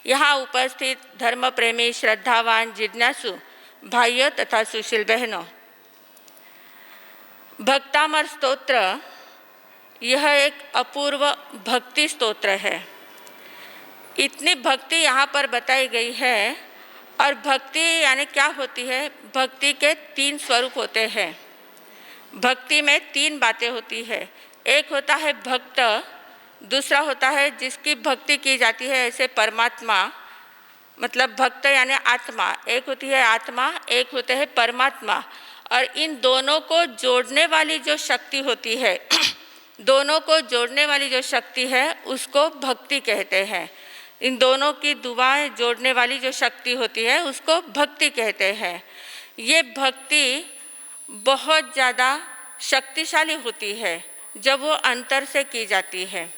यहाँ उपस्थित धर्म प्रेमी, श्रद्धावान, जिज्ञासु भाइयों तथा सुशील बहनों, भक्तामर स्तोत्र यह एक अपूर्व भक्ति स्तोत्र है। इतनी भक्ति यहाँ पर बताई गई है। और भक्ति यानी क्या होती है? भक्ति के 3 स्वरूप होते हैं। भक्ति में 3 बातें होती है। एक होता है भक्त, दूसरा होता है जिसकी भक्ति की जाती है ऐसे परमात्मा, मतलब भक्त यानी आत्मा। एक होती है आत्मा, एक होते हैं परमात्मा। और इन दोनों को जोड़ने वाली जो शक्ति होती है दोनों को जोड़ने वाली जो शक्ति है उसको भक्ति कहते हैं। इन दोनों की दुआएं जोड़ने वाली जो शक्ति होती है उसको भक्ति कहते हैं। ये भक्ति बहुत ज़्यादा शक्तिशाली होती है जब वो अंतर से की जाती है।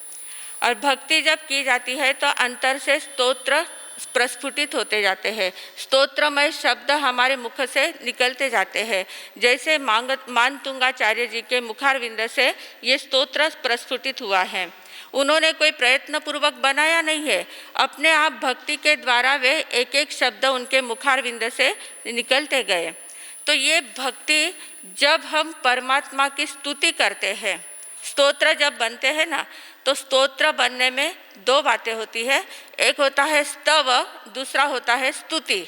और भक्ति जब की जाती है तो अंतर से स्तोत्र प्रस्फुटित होते जाते हैं, स्तोत्रमय शब्द हमारे मुख से निकलते जाते हैं। जैसे मानतुंगाचार्य जी के मुखारविंद से ये स्तोत्र प्रस्फुटित हुआ है। उन्होंने कोई प्रयत्न पूर्वक बनाया नहीं है, अपने आप भक्ति के द्वारा वे एक एक शब्द उनके मुखारविंद से निकलते गए। तो ये भक्ति जब हम परमात्मा की स्तुति करते हैं, स्तोत्र जब बनते हैं ना, तो स्तोत्र बनने में 2 बातें होती है। एक होता है स्तव, दूसरा होता है स्तुति।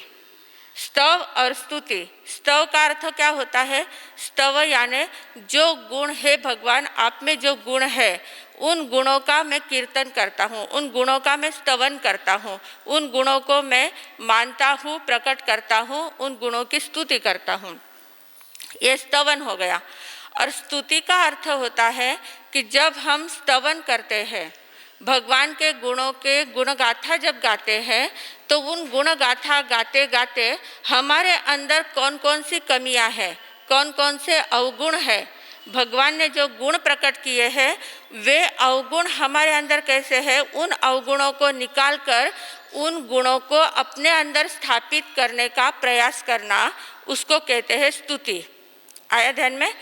स्तव और स्तुति। स्तव का अर्थ क्या होता है? स्तव यानी जो गुण है भगवान आप में, जो गुण है उन गुणों का मैं कीर्तन करता हूँ, उन गुणों का मैं स्तवन करता हूँ, उन गुणों को मैं मानता हूँ, प्रकट करता हूँ, उन गुणों की स्तुति करता हूँ। ये स्तवन हो गया। और स्तुति का अर्थ होता है कि जब हम स्तवन करते हैं, भगवान के गुणों के गुणगाथा जब गाते हैं, तो उन गुणगाथा गाते गाते हमारे अंदर कौन कौन सी कमियां हैं, कौन कौन से अवगुण हैं, भगवान ने जो गुण प्रकट किए हैं वे अवगुण हमारे अंदर कैसे हैं, उन अवगुणों को निकालकर उन गुणों को अपने अंदर स्थापित करने का प्रयास करना, उसको कहते हैं स्तुति। आया ध्यान में?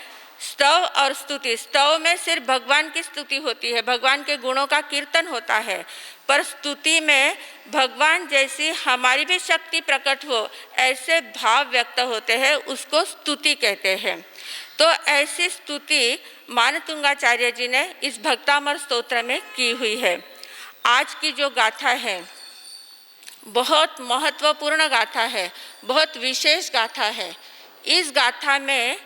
स्तव और स्तुति। स्तव में सिर्फ भगवान की स्तुति होती है, भगवान के गुणों का कीर्तन होता है। पर स्तुति में भगवान जैसी हमारी भी शक्ति प्रकट हो ऐसे भाव व्यक्त होते हैं, उसको स्तुति कहते हैं। तो ऐसी स्तुति मानतुंगाचार्य जी ने इस भक्तामर स्तोत्र में की हुई है। आज की जो गाथा है बहुत महत्वपूर्ण गाथा है, बहुत विशेष गाथा है। इस गाथा में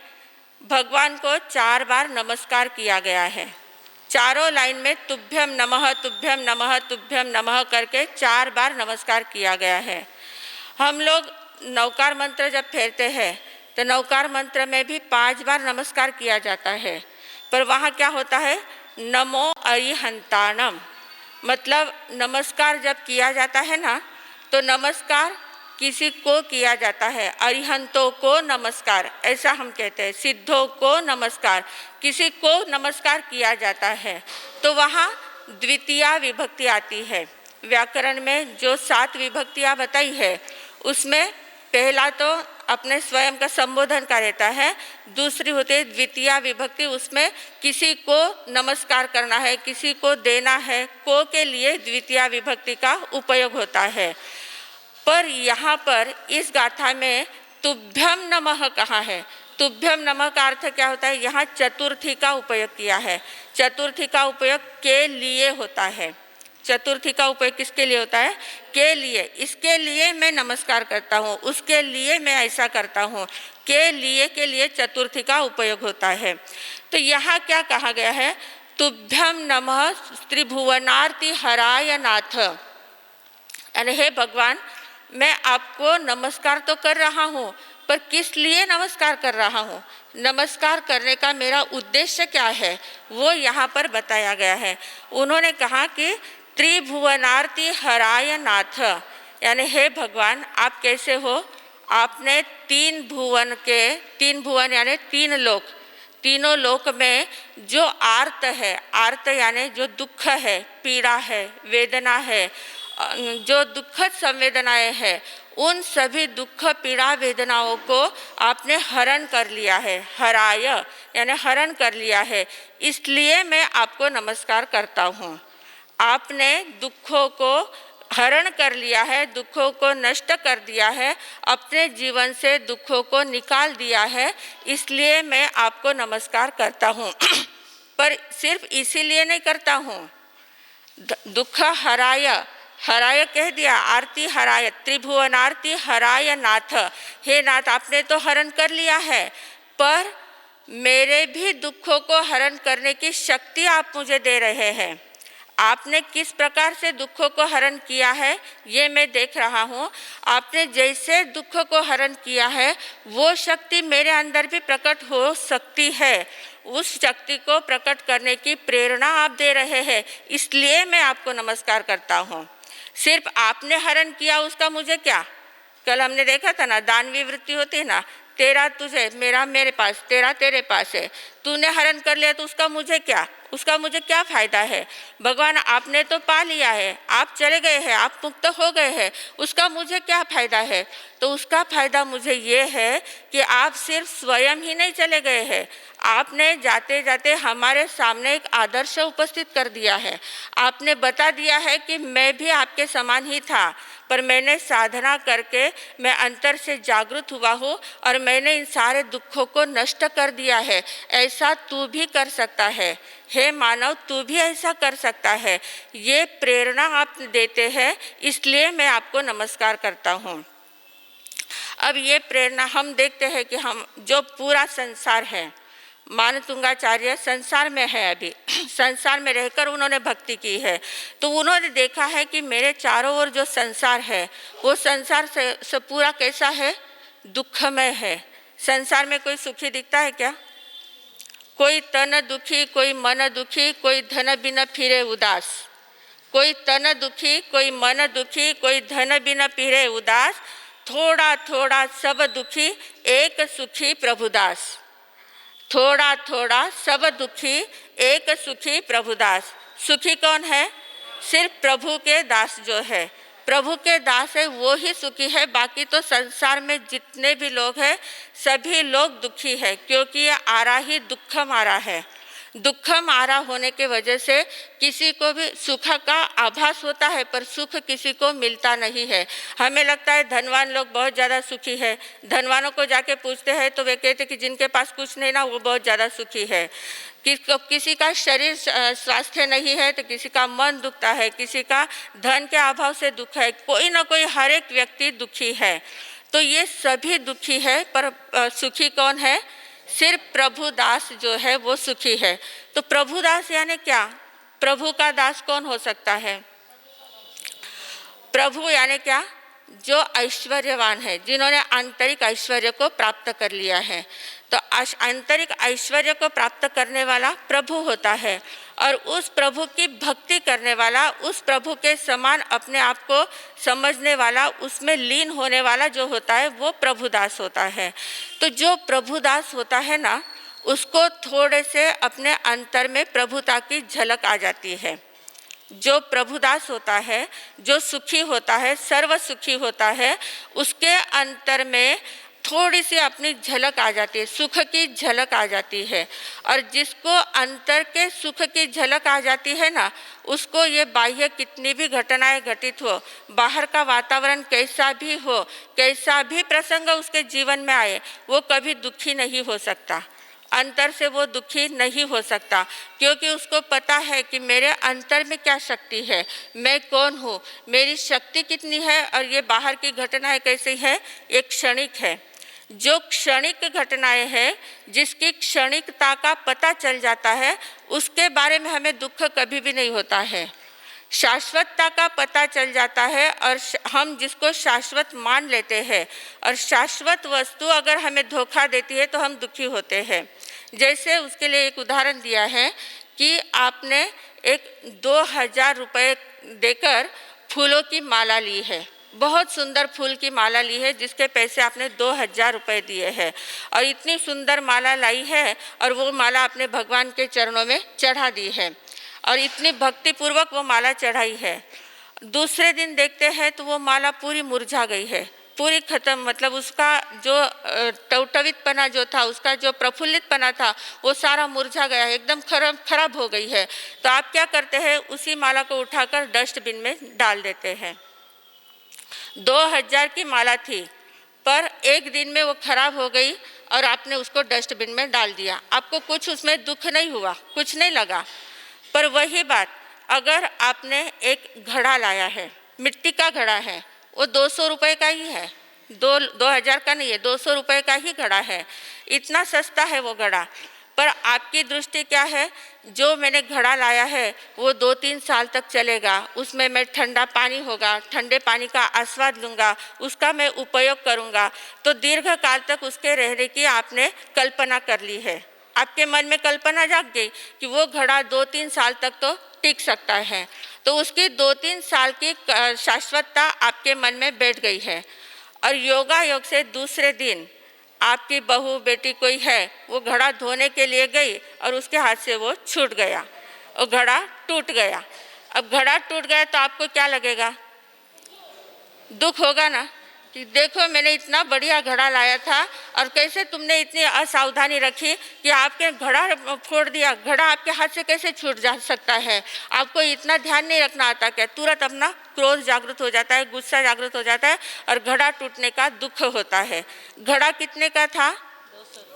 भगवान को 4 बार नमस्कार किया गया है। चारों लाइन में तुभ्यम नमः, तुभ्यम नमः, तुभ्यम नमः करके 4 बार नमस्कार किया गया है। हम लोग नवकार मंत्र जब फेरते हैं तो नवकार मंत्र में भी 5 बार नमस्कार किया जाता है। पर वहाँ क्या होता है? नमो अरिहंताणम, मतलब नमस्कार जब किया जाता है ना, तो नमस्कार किसी को किया जाता है, अरिहंतों को नमस्कार ऐसा हम कहते हैं, सिद्धों को नमस्कार, किसी को नमस्कार किया जाता है। तो वहाँ द्वितीया विभक्ति आती है। व्याकरण में जो 7 विभक्तियाँ बताई है उसमें पहला तो अपने स्वयं का संबोधन का रहता है, दूसरी होती है द्वितीया विभक्ति, उसमें किसी को नमस्कार करना है, किसी को देना है, को के लिए द्वितीया विभक्ति का उपयोग होता है। पर यहाँ पर इस गाथा में तुभ्यम नमः कहा है। तुभ्यम नमः का अर्थ क्या होता है? यहाँ चतुर्थी का उपयोग किया है। चतुर्थी का उपयोग के लिए होता है। चतुर्थी का उपयोग किसके लिए होता है? के लिए। इसके लिए मैं नमस्कार करता हूँ, उसके लिए मैं ऐसा करता हूँ, के लिए चतुर्थी का उपयोग होता है। तो यहाँ क्या कहा गया है? तुभ्यम नमः त्रिभुवनार्ति हराय नाथ, यानी हे भगवान मैं आपको नमस्कार तो कर रहा हूँ, पर किस लिए नमस्कार कर रहा हूँ, नमस्कार करने का मेरा उद्देश्य क्या है, वो यहाँ पर बताया गया है। उन्होंने कहा कि त्रिभुवनार्ति हराय नाथ, यानी हे भगवान आप कैसे हो? आपने 3 भुवन यानी 3 लोक, तीनों लोक में जो आर्त है, आर्त यानी जो दुख है, पीड़ा है, वेदना है, जो दुखद संवेदनाएं हैं, उन सभी दुख पीड़ा वेदनाओं को आपने हरण कर लिया है। हराय यानी हरण कर लिया है, इसलिए मैं आपको नमस्कार करता हूँ। आपने दुखों को हरण कर लिया है, दुखों को नष्ट कर दिया है, अपने जीवन से दुखों को निकाल दिया है, इसलिए मैं आपको नमस्कार करता हूँ। पर सिर्फ इसीलिए नहीं करता हूँ, दुख हराय, हराय कह दिया, आरती हराय, त्रिभुवन आरती हराय नाथ, हे नाथ आपने तो हरण कर लिया है, पर मेरे भी दुखों को हरण करने की शक्ति आप मुझे दे रहे हैं। आपने किस प्रकार से दुखों को हरण किया है ये मैं देख रहा हूँ। आपने जैसे दुखों को हरण किया है वो शक्ति मेरे अंदर भी प्रकट हो सकती है, उस शक्ति को प्रकट करने की प्रेरणा आप दे रहे हैं, इसलिए मैं आपको नमस्कार करता हूँ। सिर्फ आपने हरण किया उसका मुझे क्या, कल हमने देखा था ना, दानवी वृत्ति होती है ना, तेरा तुझे, मेरा मेरे पास, तेरा तेरे पास है, तूने हरण कर लिया तो उसका मुझे क्या, उसका मुझे क्या फ़ायदा है। भगवान आपने तो पा लिया है, आप चले गए हैं, आप मुक्त हो गए हैं, उसका मुझे क्या फ़ायदा है। तो उसका फ़ायदा मुझे ये है कि आप सिर्फ स्वयं ही नहीं चले गए हैं, आपने जाते जाते हमारे सामने एक आदर्श उपस्थित कर दिया है। आपने बता दिया है कि मैं भी आपके समान ही था, पर मैंने साधना करके मैं अंतर से जागृत हुआ हूँ और मैंने इन सारे दुखों को नष्ट कर दिया है। ऐसा तू भी कर सकता है, हे मानव तू भी ऐसा कर सकता है। ये प्रेरणा आप देते हैं, इसलिए मैं आपको नमस्कार करता हूँ। अब ये प्रेरणा हम देखते हैं कि हम जो पूरा संसार है, मानतुंगाचार्य संसार में है, अभी संसार में रहकर उन्होंने भक्ति की है, तो उन्होंने देखा है कि मेरे चारों ओर जो संसार है वो संसार से पूरा कैसा है, दुखमय है। संसार में कोई सुखी दिखता है क्या? कोई तन दुखी, कोई मन दुखी, कोई धन बिना फिरे उदास, कोई तन दुखी, कोई मन दुखी, कोई धन बिना फिरे उदास, थोड़ा थोड़ा सब दुखी, एक सुखी प्रभुदास। थोड़ा थोड़ा सब दुखी, एक सुखी प्रभुदास। सुखी कौन है? सिर्फ प्रभु के दास जो है, प्रभु के दास है वो ही सुखी है। बाकी तो संसार में जितने भी लोग हैं सभी लोग दुखी है, क्योंकि ये आरा ही दुख मारा है। दुख मारा होने के वजह से किसी को भी सुख का आभास होता है, पर सुख किसी को मिलता नहीं है। हमें लगता है धनवान लोग बहुत ज़्यादा सुखी है, धनवानों को जाके पूछते हैं तो वे कहते कि जिनके पास कुछ नहीं ना वो बहुत ज़्यादा सुखी है। किसी का शरीर स्वास्थ्य नहीं है तो किसी का मन दुखता है, किसी का धन के अभाव से दुख है, कोई ना कोई हर एक व्यक्ति दुखी है। तो ये सभी दुखी है, पर सुखी कौन है? सिर्फ प्रभुदास जो है वो सुखी है। तो प्रभुदास यानी क्या? प्रभु का दास कौन हो सकता है? प्रभु यानी क्या? जो ऐश्वर्यवान है, जिन्होंने आंतरिक ऐश्वर्य को प्राप्त कर लिया है। तो आंतरिक ऐश्वर्य को प्राप्त करने वाला प्रभु होता है, और उस प्रभु की भक्ति करने वाला, उस प्रभु के समान अपने आप को समझने वाला, उसमें लीन होने वाला जो होता है वो प्रभुदास होता है। तो जो प्रभुदास होता है ना, उसको थोड़े से अपने अंतर में प्रभुता की झलक आ जाती है। जो प्रभुदास होता है, जो सुखी होता है, सर्व सुखी होता है, उसके अंतर में थोड़ी सी अपनी झलक आ जाती है, सुख की झलक आ जाती है। और जिसको अंतर के सुख की झलक आ जाती है ना, उसको ये बाह्य कितनी भी घटनाएं घटित हो, बाहर का वातावरण कैसा भी हो, कैसा भी प्रसंग उसके जीवन में आए, वो कभी दुखी नहीं हो सकता, अंतर से वो दुखी नहीं हो सकता, क्योंकि उसको पता है कि मेरे अंतर में क्या शक्ति है, मैं कौन हूँ, मेरी शक्ति कितनी है, और ये बाहर की घटनाएं कैसी है, एक क्षणिक है। जो क्षणिक घटनाएं हैं, जिसकी क्षणिकता का पता चल जाता है, उसके बारे में हमें दुख कभी भी नहीं होता है। शाश्वतता का पता चल जाता है, और हम जिसको शाश्वत मान लेते हैं, और शाश्वत वस्तु अगर हमें धोखा देती है तो हम दुखी होते हैं। जैसे उसके लिए एक उदाहरण दिया है कि आपने एक 2000 रुपये देकर फूलों की माला ली है, बहुत सुंदर फूल की माला ली है, जिसके पैसे आपने 2000 रुपये दिए हैं, और इतनी सुंदर माला लाई है, और वो माला आपने भगवान के चरणों में चढ़ा दी है, और इतनी भक्तिपूर्वक वो माला चढ़ाई है। दूसरे दिन देखते हैं तो वो माला पूरी मुरझा गई है, पूरी ख़त्म, मतलब उसका जो टवटवीतपना जो था, उसका जो प्रफुल्लितपना था, वो सारा मुरझा गया है, एकदम खराब हो गई है। तो आप क्या करते हैं, उसी माला को उठाकर डस्टबिन में डाल देते हैं। 2000 की माला थी, पर एक दिन में वो खराब हो गई और आपने उसको डस्टबिन में डाल दिया। आपको कुछ उसमें दुख नहीं हुआ, कुछ नहीं लगा। पर वही बात, अगर आपने एक घड़ा लाया है, मिट्टी का घड़ा है, वो 200 रुपये का ही है, 2000 का नहीं है, 200 रुपये का ही घड़ा है, इतना सस्ता है वो घड़ा। पर आपकी दृष्टि क्या है, जो मैंने घड़ा लाया है वो 2-3 साल तक चलेगा, उसमें मैं ठंडा पानी होगा, ठंडे पानी का आस्वाद लूँगा, उसका मैं उपयोग करूँगा, तो दीर्घ काल तक उसके रहने की आपने कल्पना कर ली है। आपके मन में कल्पना जाग गई कि वो घड़ा 2-3 साल तक तो टिक सकता है, तो उसकी 2-3 साल की शाश्वतता आपके मन में बैठ गई है। और योग से दूसरे दिन आपकी बहू बेटी कोई है, वो घड़ा धोने के लिए गई और उसके हाथ से वो छूट गया और घड़ा टूट गया। अब घड़ा टूट गया तो आपको क्या लगेगा, दुख होगा ना, कि देखो मैंने इतना बढ़िया घड़ा लाया था और कैसे तुमने इतनी असावधानी रखी कि आपके घड़ा फोड़ दिया, घड़ा आपके हाथ से कैसे छूट जा सकता है, आपको इतना ध्यान नहीं रखना आता क्या। तुरंत अपना क्रोध जागृत हो जाता है, गुस्सा जागृत हो जाता है और घड़ा टूटने का दुख होता है। घड़ा कितने का था,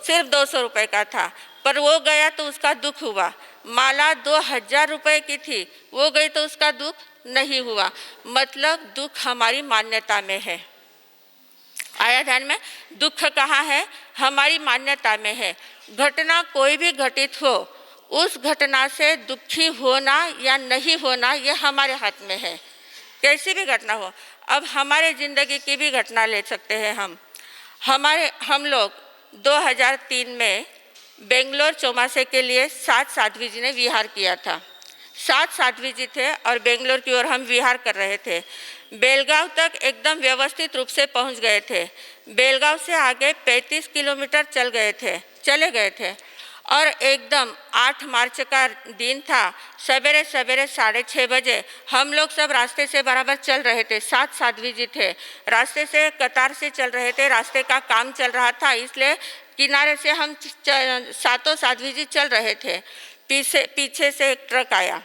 सिर्फ 200 रुपये का था, पर वो गया तो उसका दुख हुआ। माला 2000 रुपये की थी, वो गई तो उसका दुख नहीं हुआ। मतलब दुख हमारी मान्यता में है। आया ध्यान में, दुख कहाँ है, हमारी मान्यता में है। घटना कोई भी घटित हो, उस घटना से दुखी होना या नहीं होना ये हमारे हाथ में है, कैसी भी घटना हो। अब हमारे ज़िंदगी की भी घटना ले सकते हैं हम लोग 2003 में बेंगलोर चौमासे के लिए 7 साध्वी जी ने विहार किया था। 7 साध्वी जी थे और बेंगलोर की ओर हम विहार कर रहे थे। बेलगांव तक एकदम व्यवस्थित रूप से पहुंच गए थे। बेलगांव से आगे 35 किलोमीटर चले गए थे और एकदम 8 मार्च का दिन था। सवेरे 6:30 बजे हम लोग सब रास्ते से बराबर चल रहे थे। 7 साध्वी जी थे, रास्ते से कतार से चल रहे थे, रास्ते का काम चल रहा था, इसलिए किनारे से हम 7 साध्वी जी चल रहे थे। पीछे से एक ट्रक आया,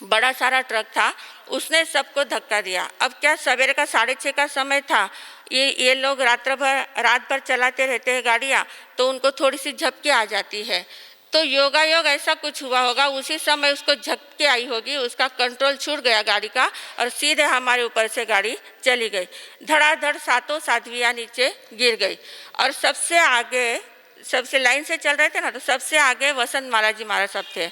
बड़ा सारा ट्रक था, उसने सबको धक्का दिया। अब क्या, सवेरे का 6:30 का समय था, ये लोग रात भर चलाते रहते हैं गाड़ियाँ, तो उनको थोड़ी सी झपकी आ जाती है। तो योग ऐसा कुछ हुआ होगा, उसी समय उसको झपकी आई होगी, उसका कंट्रोल छूट गया गाड़ी का और सीधे हमारे ऊपर से गाड़ी चली गई। धड़ाधड़ 7 साध्वियाँ नीचे गिर गई और सबसे लाइन से चल रहे थे ना, तो सबसे आगे वसंत माला जी महाराज साहब थे,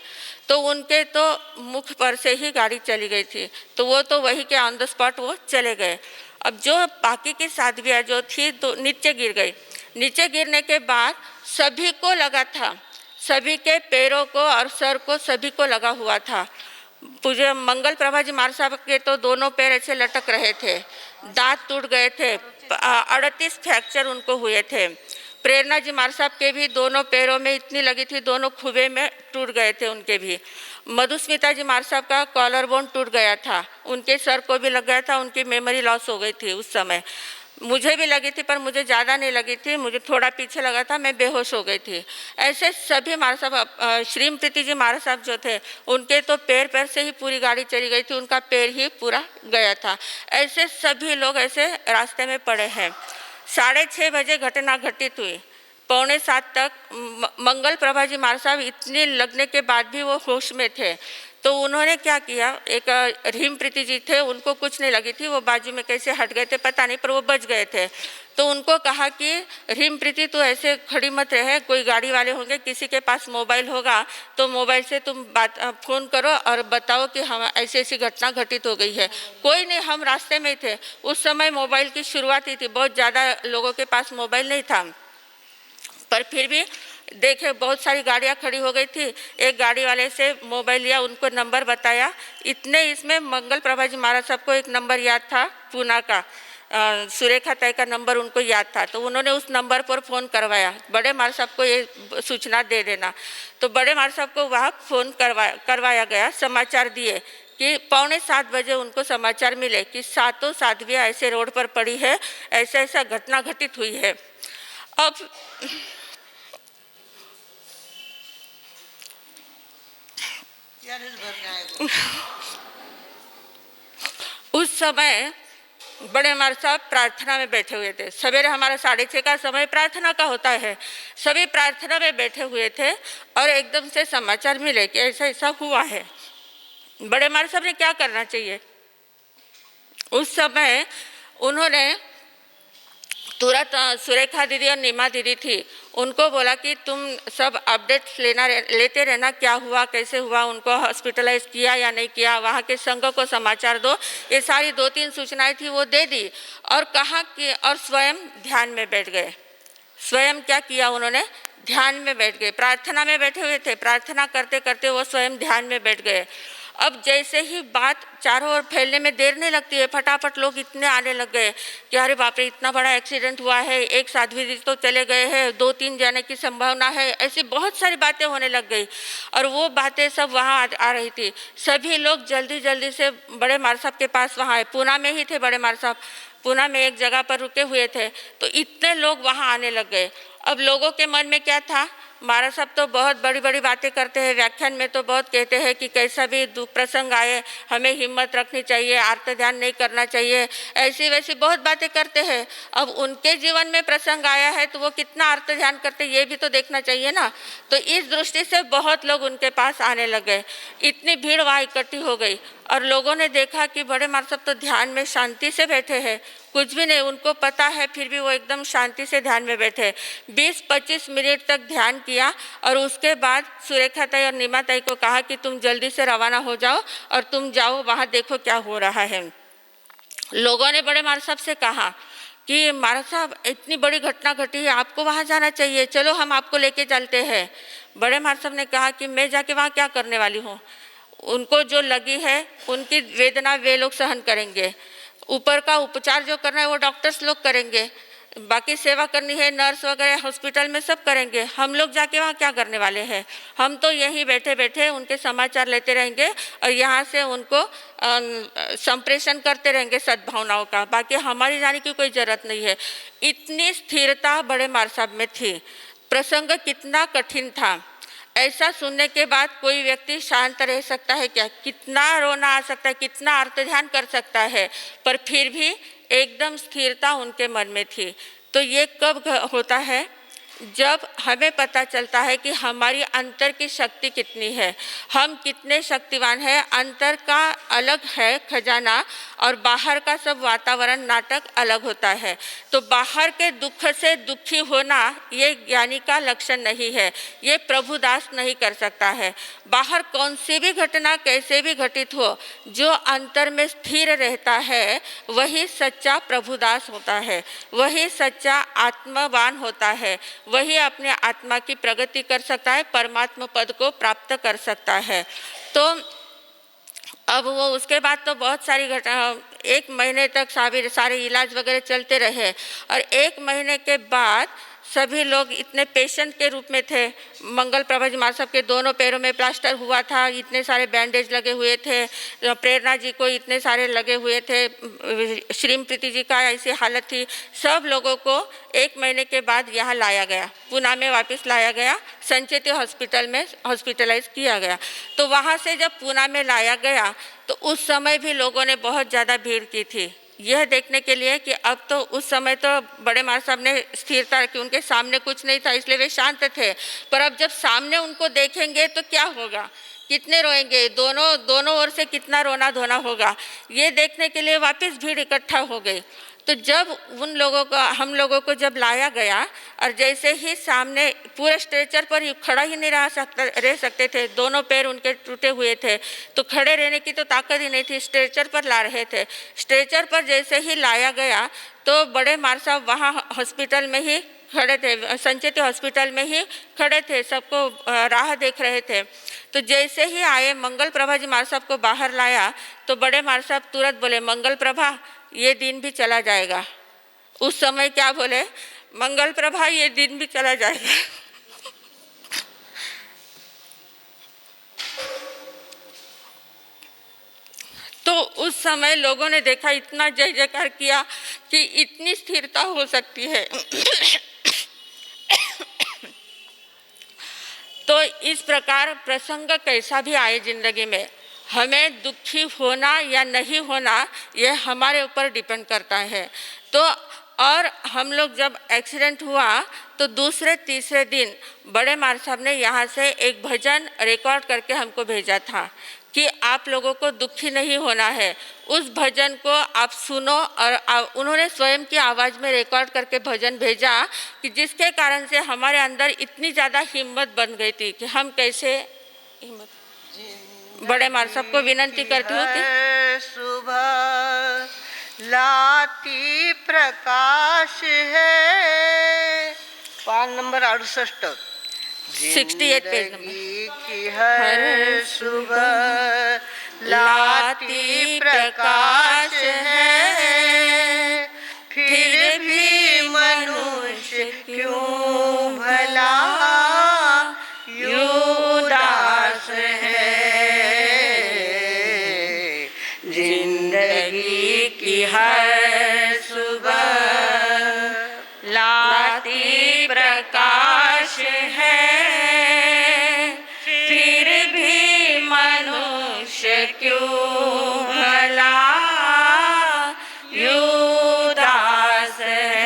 तो उनके तो मुख पर से ही गाड़ी चली गई थी, तो वो तो वही के ऑन द स्पॉट वो चले गए। अब जो बाकी की साध्वियाँ जो थी तो नीचे गिर गई। नीचे गिरने के बाद सभी को लगा था, सभी के पैरों को और सर को सभी को लगा हुआ था। पूज्य मंगल प्रभा जी महाराज साहब के तो दोनों पैर ऐसे लटक रहे थे, दांत टूट गए थे, 38 फ्रैक्चर उनको हुए थे। प्रेरणा जी महाराज साहब के भी दोनों पैरों में इतनी लगी थी, दोनों खुबे में टूट गए थे उनके भी। मधुस्मिता जी महाराज साहब का कॉलर बोन टूट गया था, उनके सर को भी लग गया था, उनकी मेमोरी लॉस हो गई थी उस समय। मुझे भी लगी थी पर मुझे ज़्यादा नहीं लगी थी, मुझे थोड़ा पीछे लगा था, मैं बेहोश हो गई थी। ऐसे सभी महाराज साहब, श्रीमती जी महाराज साहब जो थे, उनके तो पैर से ही पूरी गाड़ी चली गई थी, उनका पैर ही पूरा गया था। ऐसे सभी लोग ऐसे रास्ते में पड़े हैं। 6:30 बजे घटना घटित हुई, 6:45 तक मंगल प्रभा जी महाराज साहब इतने लगने के बाद भी वो होश में थे, तो उन्होंने क्या किया, एक रीम प्रीति जी थे, उनको कुछ नहीं लगी थी, वो बाजू में कैसे हट गए थे पता नहीं, पर वो बच गए थे। तो उनको कहा कि रीम प्रीति तो ऐसे खड़ी मत रहे, कोई गाड़ी वाले होंगे, किसी के पास मोबाइल होगा तो मोबाइल से तुम फ़ोन करो और बताओ कि हम ऐसी घटना घटित हो गई है। कोई नहीं, हम रास्ते में थे, उस समय मोबाइल की शुरुआत ही थी, बहुत ज़्यादा लोगों के पास मोबाइल नहीं था, पर फिर भी देखे बहुत सारी गाड़ियाँ खड़ी हो गई थी। एक गाड़ी वाले से मोबाइल लिया, उनको नंबर बताया, इतने इसमें मंगल प्रभा जी महाराज साहब को एक नंबर याद था, पूना का सुरेखा ताई का नंबर उनको याद था, तो उन्होंने उस नंबर पर फ़ोन करवाया, बड़े महाराज साहब को ये सूचना दे देना। तो बड़े महाराज साहब को वहाँ फ़ोन करवाया गया, समाचार दिए कि 6:45 बजे उनको समाचार मिले कि सातों साध्वियाँ ऐसे रोड पर पड़ी है, ऐसा ऐसा घटना घटित हुई है। अब उस समय बड़े मार साहब प्रार्थना में बैठे हुए थे। सवेरे हमारा 6:30 का समय प्रार्थना का होता है, सभी प्रार्थना में बैठे हुए थे और एकदम से समाचार मिले कि ऐसा ऐसा हुआ है। बड़े मार साहब ने क्या करना चाहिए? उस समय उन्होंने तुरंत सुरेखा दीदी और नीमा दीदी थी, उनको बोला कि तुम सब अपडेट्स लेते रहना, क्या हुआ कैसे हुआ, उनको हॉस्पिटलाइज किया या नहीं किया, वहाँ के संघ को समाचार दो। ये सारी 2-3 सूचनाएं थी वो दे दी और कहा कि और स्वयं ध्यान में बैठ गए। स्वयं क्या किया उन्होंने? ध्यान में बैठ गए। प्रार्थना में बैठे हुए थे, प्रार्थना करते करते वो स्वयं ध्यान में बैठ गए। अब जैसे ही बात चारों ओर फैलने में देर नहीं लगती है, फटाफट लोग इतने आने लग गए कि अरे बाप रे, इतना बड़ा एक्सीडेंट हुआ है, एक साध्वी जी तो चले गए हैं, 2-3 जाने की संभावना है, ऐसी बहुत सारी बातें होने लग गई। और वो बातें सब वहाँ आ रही थी। सभी लोग जल्दी जल्दी से बड़े मार साहब के पास वहाँ आए। पूना में ही थे बड़े मार साहब, पूना में एक जगह पर रुके हुए थे, तो इतने लोग वहाँ आने लग गए। अब लोगों के मन में क्या था? महाराज साहब तो बहुत बड़ी बड़ी बातें करते हैं, व्याख्यान में तो बहुत कहते हैं कि कैसा भी दुख प्रसंग आए हमें हिम्मत रखनी चाहिए, आर्त ध्यान नहीं करना चाहिए, ऐसी वैसी बहुत बातें करते हैं। अब उनके जीवन में प्रसंग आया है तो वो कितना आर्त ध्यान करते ये भी तो देखना चाहिए ना। तो इस दृष्टि से बहुत लोग उनके पास आने लग गए, इतनी भीड़ वहाँ इकट्ठी हो गई और लोगों ने देखा कि बड़े महाराज साहब तो ध्यान में शांति से बैठे हैं, कुछ भी नहीं उनको पता है, फिर भी वो एकदम शांति से ध्यान में बैठे। 20-25 मिनट तक ध्यान किया और उसके बाद सुरेखा ताई और नीमा ताई को कहा कि तुम जल्दी से रवाना हो जाओ और तुम जाओ वहाँ देखो क्या हो रहा है। लोगों ने बड़े महाराज साहब से कहा कि महाराज साहब इतनी बड़ी घटना घटी है, आपको वहाँ जाना चाहिए, चलो हम आपको लेके चलते हैं। बड़े महाराज साहब ने कहा कि मैं जाके वहाँ क्या करने वाली हूँ, उनको जो लगी है उनकी वेदना वे लोग सहन करेंगे, ऊपर का उपचार जो करना है वो डॉक्टर्स लोग करेंगे, बाकी सेवा करनी है नर्स वगैरह हॉस्पिटल में सब करेंगे, हम लोग जाके वहाँ क्या करने वाले हैं। हम तो यहीं बैठे बैठे उनके समाचार लेते रहेंगे और यहाँ से उनको संप्रेषण करते रहेंगे सद्भावनाओं का, बाकी हमारी जाने की कोई ज़रूरत नहीं है। इतनी स्थिरता बड़े मार साहब में थी। प्रसंग कितना कठिन था, ऐसा सुनने के बाद कोई व्यक्ति शांत रह सकता है क्या? कितना रोना आ सकता है, कितना अर्थ ध्यान कर सकता है, पर फिर भी एकदम स्थिरता उनके मन में थी। तो ये कब होता है? जब हमें पता चलता है कि हमारी अंतर की शक्ति कितनी है, हम कितने शक्तिवान हैं। अंतर का अलग है खजाना और बाहर का सब वातावरण नाटक अलग होता है। तो बाहर के दुख से दुखी होना ये ज्ञानी का लक्षण नहीं है, ये प्रभुदास नहीं कर सकता है। बाहर कौन सी भी घटना कैसे भी घटित हो, जो अंतर में स्थिर रहता है वही सच्चा प्रभुदास होता है, वही सच्चा आत्मवान होता है, वही अपने आत्मा की प्रगति कर सकता है, परमात्मा पद को प्राप्त कर सकता है। तो अब वो उसके बाद तो बहुत सारी घटना, 1 महीने तक सारे इलाज वगैरह चलते रहे और 1 महीने के बाद सभी लोग इतने पेशेंट के रूप में थे। मंगल प्रभा जी महाराज साहब के दोनों पैरों में प्लास्टर हुआ था, इतने सारे बैंडेज लगे हुए थे, प्रेरणा जी को इतने सारे लगे हुए थे, श्रीमप्रीति जी का ऐसी हालत थी। सब लोगों को 1 महीने के बाद यहाँ लाया गया, पूना में वापस लाया गया, संचेती हॉस्पिटल में हॉस्पिटलाइज किया गया। तो वहाँ से जब पूना में लाया गया तो उस समय भी लोगों ने बहुत ज़्यादा भीड़ की थी, यह देखने के लिए कि अब तो उस समय तो बड़े महाराज साहब ने स्थिरता रखी, उनके सामने कुछ नहीं था इसलिए वे शांत थे, पर अब जब सामने उनको देखेंगे तो क्या होगा, कितने रोएंगे, दोनों ओर से कितना रोना धोना होगा, ये देखने के लिए वापस भीड़ इकट्ठा हो गई। तो जब हम लोगों को जब लाया गया और जैसे ही सामने पूरे स्ट्रेचर पर खड़ा ही नहीं रह सकते थे, दोनों पैर उनके टूटे हुए थे, तो खड़े रहने की तो ताकत ही नहीं थी, स्ट्रेचर पर ला रहे थे। स्ट्रेचर पर जैसे ही लाया गया तो बड़े मार साहब वहाँ हॉस्पिटल में ही खड़े थे, संचेती हॉस्पिटल में ही खड़े थे, सबको राह देख रहे थे। तो जैसे ही आए मंगल प्रभा जी मार साहब को बाहर लाया तो बड़े मार साहब तुरंत बोले, मंगल प्रभा ये दिन भी चला जाएगा। उस समय क्या बोले? मंगल प्रभा ये दिन भी चला जाएगा। तो उस समय लोगों ने देखा, इतना जय जयकार किया कि इतनी स्थिरता हो सकती है। तो इस प्रकार प्रसंग कैसा भी आए जिंदगी में, हमें दुखी होना या नहीं होना यह हमारे ऊपर डिपेंड करता है। तो और हम लोग जब एक्सीडेंट हुआ तो दूसरे तीसरे दिन बड़े मार साहब ने यहाँ से एक भजन रिकॉर्ड करके हमको भेजा था कि आप लोगों को दुखी नहीं होना है। उस भजन को आप सुनो, और उन्होंने स्वयं की आवाज़ में रिकॉर्ड करके भजन भेजा कि जिसके कारण से हमारे अंदर इतनी ज़्यादा हिम्मत बन गई थी कि हम कैसे बड़े मार साहब को विनंती करती हूँ कि सुबह लाती प्रकाश है। पान नंबर 68, 68 पेज नंबर। की हर सुबह लाती प्रकाश है, फिर भी मनुष्य क्यों भला उदास है। जिंदगी की हर सुबह लाती प्रकाश है, फिर भी मनुष्य क्यों भला उदास है।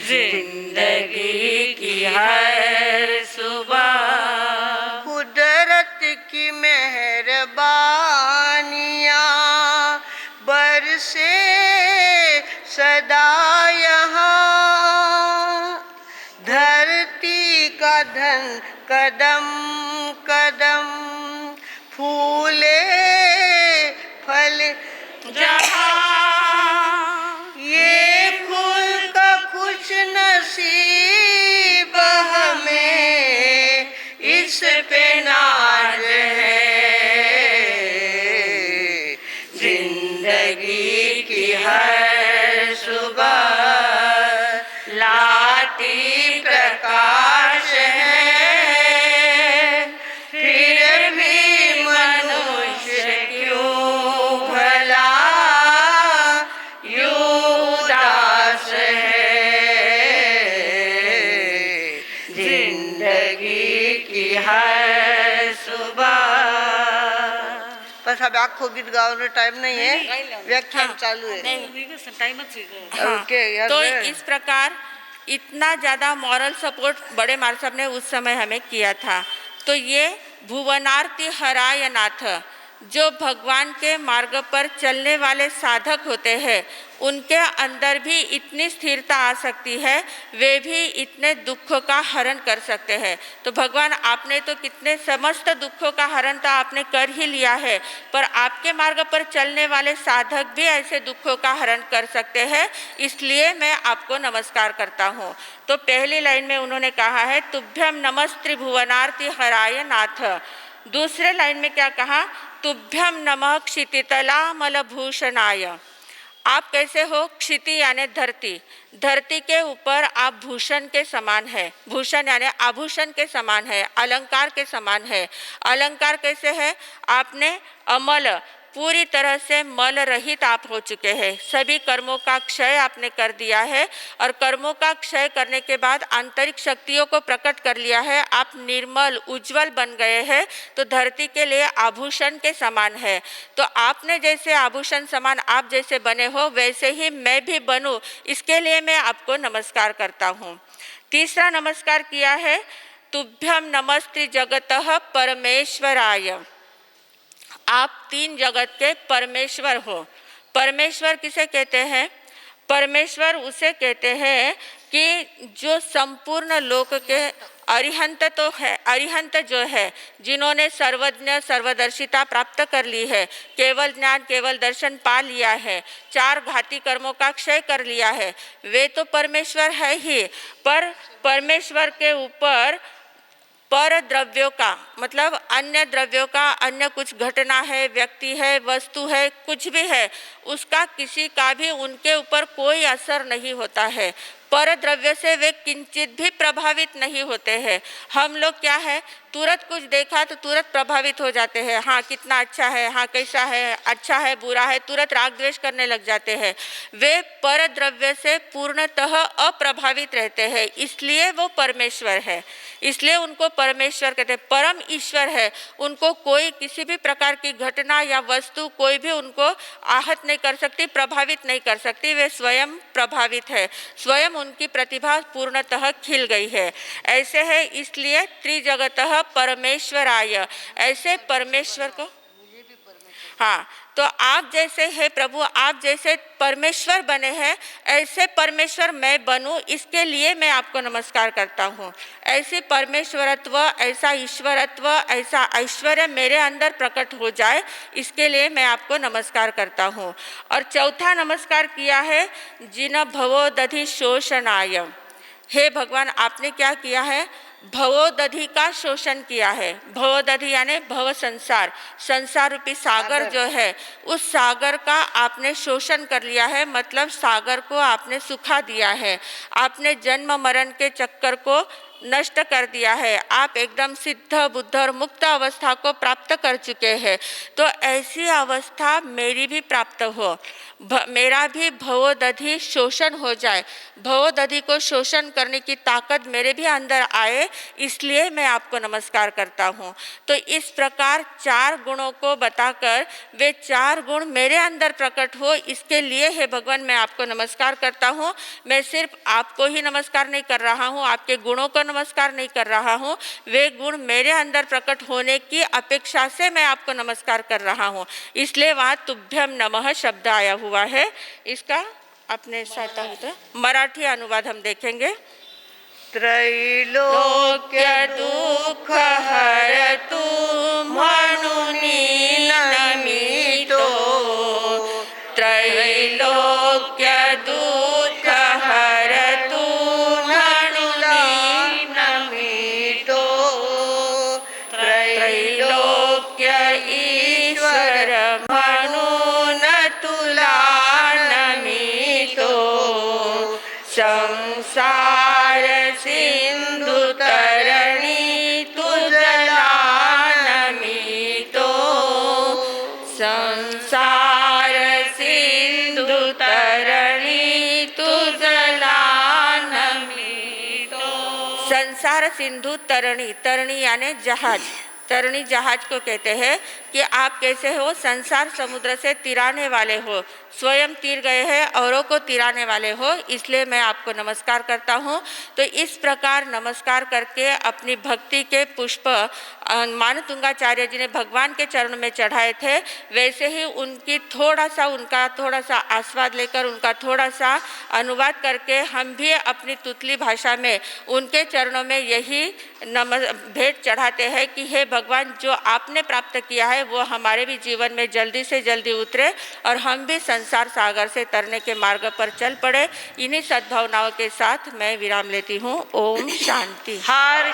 जिंदगी की हर सुबह कुदरत की मेहरबानियाँ बरसे सदा यहाँ, धरती का धन कदम कदम फूले फल जहाँ, ये फूल का कुछ नसीब हमें इस पे नाज है। जिंदगी की हर सुबह लाती प्रकाश है, फिर भी मनुष्य क्यों भला उदास है। जिंदगी की हर सुबह। बस अब आखो गीत गाने टाइम नहीं है, व्याख्यान चालू है। हाँ, तो इस प्रकार इतना ज़्यादा मॉरल सपोर्ट बड़े मार साहब ने उस समय हमें किया था। तो ये भुवनार्ति हराय नाथ, जो भगवान के मार्ग पर चलने वाले साधक होते हैं, उनके अंदर भी इतनी स्थिरता आ सकती है, वे भी इतने दुखों का हरण कर सकते हैं। तो भगवान, आपने तो कितने समस्त दुखों का हरण तो आपने कर ही लिया है, पर आपके मार्ग पर चलने वाले साधक भी ऐसे दुखों का हरण कर सकते हैं, इसलिए मैं आपको नमस्कार करता हूँ। तो पहली लाइन में उन्होंने कहा है, तुभ्यम नमस्त्रि भुवनार्ति हराय नाथ। दूसरे लाइन में क्या कहा, तुभ्यम नमः क्षितितलामलभूषणाय। आप कैसे हो? क्षिति यानी धरती, धरती के ऊपर आप भूषण के समान है। भूषण यानी आभूषण के समान है, अलंकार के समान है। अलंकार कैसे है? आपने अमल, पूरी तरह से मल रहित आप हो चुके हैं। सभी कर्मों का क्षय आपने कर दिया है, और कर्मों का क्षय करने के बाद आंतरिक शक्तियों को प्रकट कर लिया है। आप निर्मल उज्जवल बन गए हैं, तो धरती के लिए आभूषण के समान है। तो आपने जैसे आभूषण समान आप जैसे बने हो, वैसे ही मैं भी बनूं, इसके लिए मैं आपको नमस्कार करता हूँ। तीसरा नमस्कार किया है, तुभ्यम नमस्ते जगतः परमेश्वराय। आप तीन जगत के परमेश्वर हो। परमेश्वर किसे कहते हैं? परमेश्वर उसे कहते हैं कि जो संपूर्ण लोक के अरिहंत तो है, अरिहंत जो है, जिन्होंने सर्वज्ञ सर्वदर्शिता प्राप्त कर ली है, केवल ज्ञान केवल दर्शन पा लिया है, चार घाती कर्मों का क्षय कर लिया है, वे तो परमेश्वर है ही। पर परमेश्वर के ऊपर पर द्रव्यों का मतलब अन्य द्रव्यों का, अन्य कुछ घटना है, व्यक्ति है, वस्तु है, कुछ भी है, उसका किसी का भी उनके ऊपर कोई असर नहीं होता है। पर द्रव्य से वे किंचित भी प्रभावित नहीं होते हैं। हम लोग क्या है, तुरंत कुछ देखा तो तुरंत प्रभावित हो जाते हैं, हाँ कितना अच्छा है, हाँ कैसा है, अच्छा है बुरा है, तुरंत राग द्वेष करने लग जाते हैं। वे पर द्रव्य से पूर्णतः अप्रभावित रहते हैं, इसलिए वो परमेश्वर है, इसलिए उनको परमेश्वर कहते हैं। परम ईश्वर है, उनको कोई किसी भी प्रकार की घटना या वस्तु कोई भी उनको आहत नहीं कर सकती, प्रभावित नहीं कर सकती। वे स्वयं प्रभावित है, स्वयं उनकी प्रतिभा पूर्णतः खिल गई है। ऐसे है, इसलिए त्रिजगतः परमेश्वराय, ऐसे परमेश्वर को, हाँ तो आप जैसे है प्रभु, आप जैसे परमेश्वर बने हैं, ऐसे परमेश्वर मैं बनूं, इसके लिए मैं आपको नमस्कार करता हूँ। ऐसे परमेश्वरत्व, ऐसा ईश्वरत्व, ऐसा ऐश्वर्य मेरे अंदर प्रकट हो जाए, इसके लिए मैं आपको नमस्कार करता हूँ। और चौथा नमस्कार किया है, जिन भवोदधि शोषणाय। हे भगवान, आपने क्या किया है, भवोदधि का शोषण किया है। भवोदधि यानी भव संसार, संसार रूपी सागर जो है, उस सागर का आपने शोषण कर लिया है, मतलब सागर को आपने सुखा दिया है। आपने जन्म मरण के चक्कर को नष्ट कर दिया है। आप एकदम सिद्ध बुद्ध और मुक्त अवस्था को प्राप्त कर चुके हैं। तो ऐसी अवस्था मेरी भी प्राप्त हो, मेरा भी भवोदधि शोषण हो जाए, भवोदधि को शोषण करने की ताकत मेरे भी अंदर आए, इसलिए मैं आपको नमस्कार करता हूँ। तो इस प्रकार चार गुणों को बताकर वे चार गुण मेरे अंदर प्रकट हो, इसके लिए हे भगवान मैं आपको नमस्कार करता हूँ। मैं सिर्फ आपको ही नमस्कार नहीं कर रहा हूँ, आपके गुणों को नमस्कार नहीं कर रहा हूँ, वे गुण मेरे अंदर प्रकट होने की अपेक्षा से मैं आपको नमस्कार कर रहा हूँ। इसलिए वहाँ तुभ्यम नमः शब्द आया हुआ है। इसका अपने सहायता मराठी अनुवाद हम देखेंगे। त्रैलोक्य दुःख हरतु म्हणून नमितो, त्रैलोक्य दुःख हरतु म्हणून नमितो, त्रैलोक्य ईश्वर म्हणून तुला नमितो, संसार सिंधु तरणी तुझला नमितो, संसार सिंधु तरणी तुझला नमितो। संसार सिंधु तरणी, तरणी यानी जहाज, तरणी जहाज को कहते हैं कि आप कैसे हो, संसार समुद्र से तिराने वाले हो, स्वयं तीर गए हैं, औरों को तिराने वाले हो, इसलिए मैं आपको नमस्कार करता हूँ। तो इस प्रकार नमस्कार करके अपनी भक्ति के पुष्प मानतुंगाचार्य जी ने भगवान के चरणों में चढ़ाए थे, वैसे ही उनकी उनका थोड़ा सा आस्वाद लेकर, उनका थोड़ा सा अनुवाद करके हम भी अपनी तुतली भाषा में उनके चरणों में यही भेंट चढ़ाते हैं कि हे भगवान, जो आपने प्राप्त किया है वो हमारे भी जीवन में जल्दी से जल्दी उतरे और हम भी संसार सागर से तरने के मार्ग पर चल पड़े। इन्हीं सद्भावनाओं के साथ मैं विराम लेती हूँ। ओम शांति। हर